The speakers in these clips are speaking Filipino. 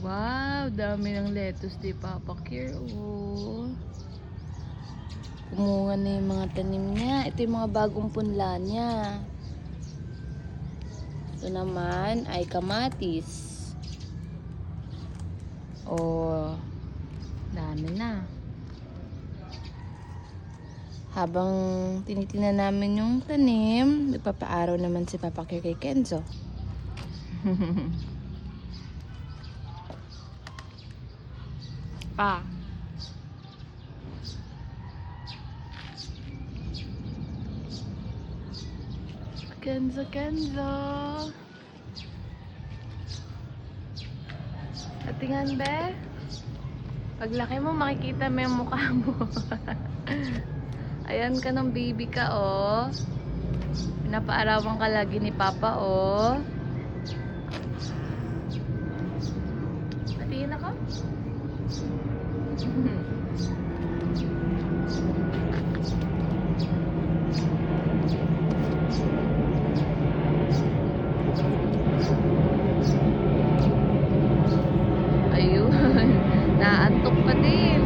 Wow, dami ng lettuce di Papa Kier. Oh. Pumunga na yung mga tanim niya. Ito yung mga bagong punla niya. Ito naman ay kamatis. Oh, dami na. Habang tinitingnan namin yung tanim, ipapaaraw naman si Papa Kier kay Kenzo. Pa. Kenzo. Atingan be. Paglaki mo, makikita mo yung mukha mo. Ayan ka ng baby ka, oh. Pinapaarawan ka lagi ni Papa, oh. Patingin ako. Ayun. Naantok pa din.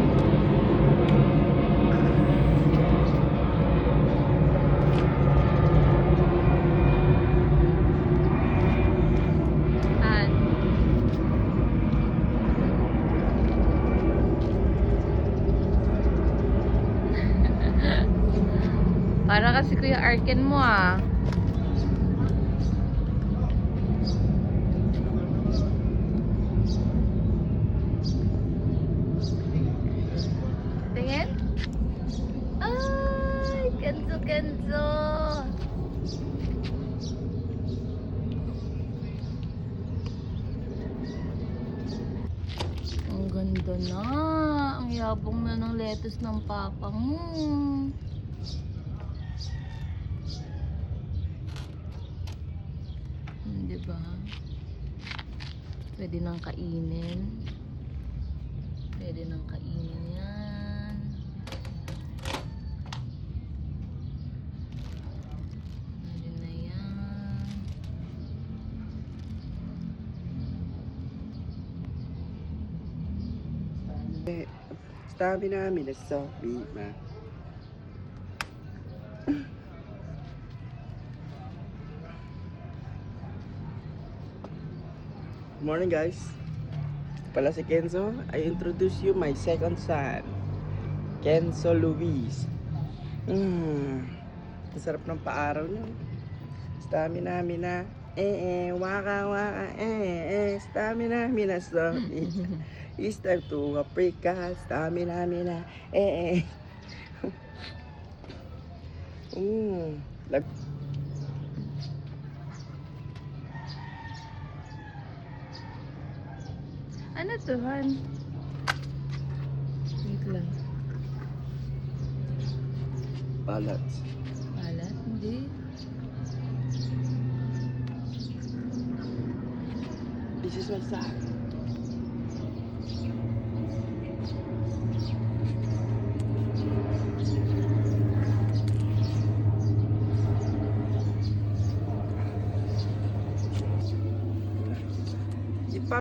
Para kasi Kuya Arken mo, ah. Tingin? Ay, Kenzo. Ang ganda na. Ang yabong na ng lettuce ng papa mo. Diba? Pwede nang kainin. Pwede nang kainin yan. Pwede na yan. Stamina namin na soft ma. Good morning guys. Ito pala si Kenzo. I introduce you my second son, Kenzo Luis. Ang sarap ng paaraw niya. Stamina mina. Waka. Stamina mina so. It's time to Africa. Stamina mina. Ano to, Han? Wait lang. Balat. Balat? Hindi. This is my son.